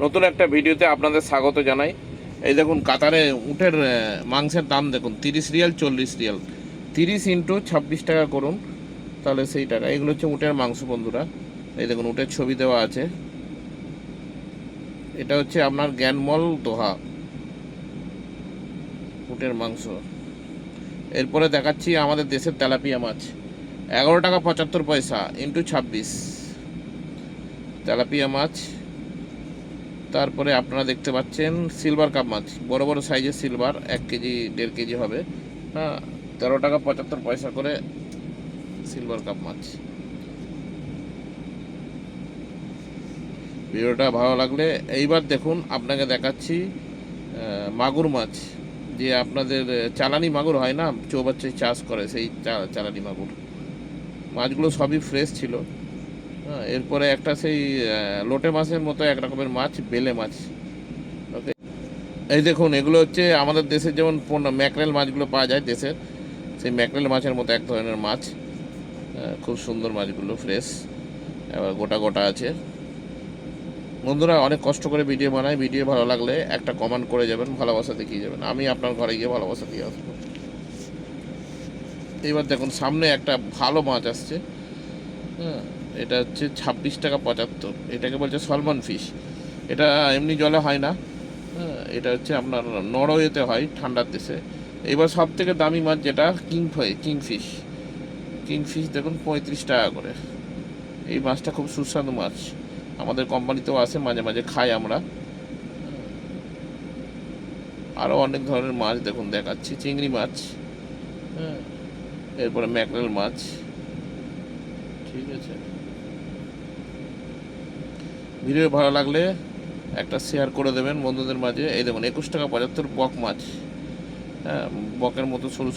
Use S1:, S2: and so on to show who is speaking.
S1: নতুন একটা ভিডিওতে আপনাদের স্বাগত জানাই। এই দেখুন কাতারে উটের মাংসের দাম দেখুন, 30 রিয়াল 40 রিয়াল। 30 × 26 টাকা করুন, তাহলে সেই টাকা। এগুলো হচ্ছে উটের মাংস বন্ধুরা। এই দেখুন উটের ছবি দেওয়া আছে। এটা হচ্ছে আপনার জ্ঞানমল দোহা উটের মাংস। এরপরে দেখাচ্ছি আমাদের দেশের তেলাপিয়া মাছ, 11 টাকা 75 পয়সা × 26 তেলাপিয়া মাছ। তারপরে আপনারা দেখতে পাচ্ছেন সিলভার কাপ মাছ, বড় বড় সাইজের সিলভার, 1 কেজি 1.5 কেজি হবে। হ্যাঁ, 13 টাকা 75 পয়সা করে সিলভার কাপ মাছ। ভিডিওটা ভালো লাগলে এইবার দেখুন আপনাকে দেখাচ্ছি মাগুর মাছ, যে আপনাদের চালানি মাগুর হয় না, চৌবাচ্চায় চাষ করে, সেই চালানি মাগুর মাছগুলো সবই ফ্রেশ ছিল। হ্যাঁ, এরপরে একটা সেই লোটে মাছের মতো এক রকমের মাছ, বেলে মাছ। ওকে, এই দেখুন এগুলো হচ্ছে আমাদের দেশের যেমন ম্যাকরেল মাছগুলো পাওয়া যায় দেশের, সেই ম্যাকরেল মাছের মতো এক ধরনের মাছ। খুব সুন্দর মাছগুলো, ফ্রেশ, এবার গোটা গোটা আছে। বন্ধুরা অনেক কষ্ট করে ভিডিও বানাই, ভিডিও ভালো লাগলে একটা কমেন্ট করে যাবেন, ভালোবাসা দেখিয়ে যাবেন, আমি আপনার ঘরে গিয়ে ভালোবাসা দিয়ে আসবো। এবার দেখুন সামনে একটা ভালো মাছ আসছে। হ্যাঁ, এটা হচ্ছে 26 টাকা 75, এটাকে বলছে সলমন ফিশ। এটা এমনি জলে হয় না। হ্যাঁ, এটা হচ্ছে আপনার নরওয়েতে হয়, ঠান্ডার দেশে। এবার সব থেকে দামি মাছ যেটা কিংফিশ। কিংফিশ দেখুন 35 টাকা করে। এই মাছটা খুব সুস্বাদু মাছ, আমাদের কোম্পানিতেও আসে, মাঝে মাঝে খাই আমরা। আরও অনেক ধরনের মাছ দেখুন দেখাচ্ছি, চিংড়ি মাছ। হ্যাঁ, এরপরে ম্যাকরেল মাছ। ঠিক আছে, ভিডিও ভালো লাগলে একটা শেয়ার করে দেবেন বন্ধুদের মাঝে। এই দেখুন 21 টাকা 75 বক মাছ। হ্যাঁ, বকের মতো সরু সরু